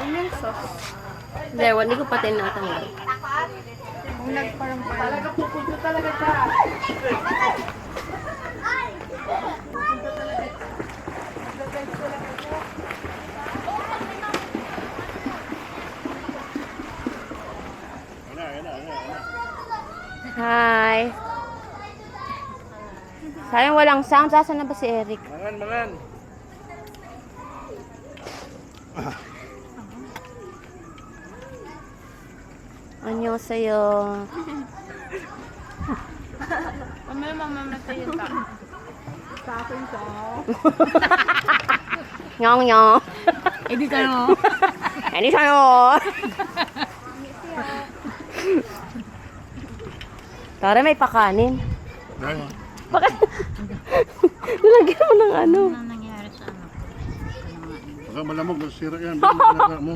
Yung sauce. Hindi, hindi ko pati natanggal. Kung nagparang-parang. Talaga pupunta talaga siya. Hi. Sayang walang sound. Saan na ba si Eric? Mangan. Annyeonghaseyo. Mamaya ka. Sa akin to. Nyong nyong. Hindi ka no. Hindi sa'yo. Tara, may pakanin. Bakit? Nilagyan mo ng ano. Ano nangyari sa anak ko? Baka malamog, nasira yan. Baka mo.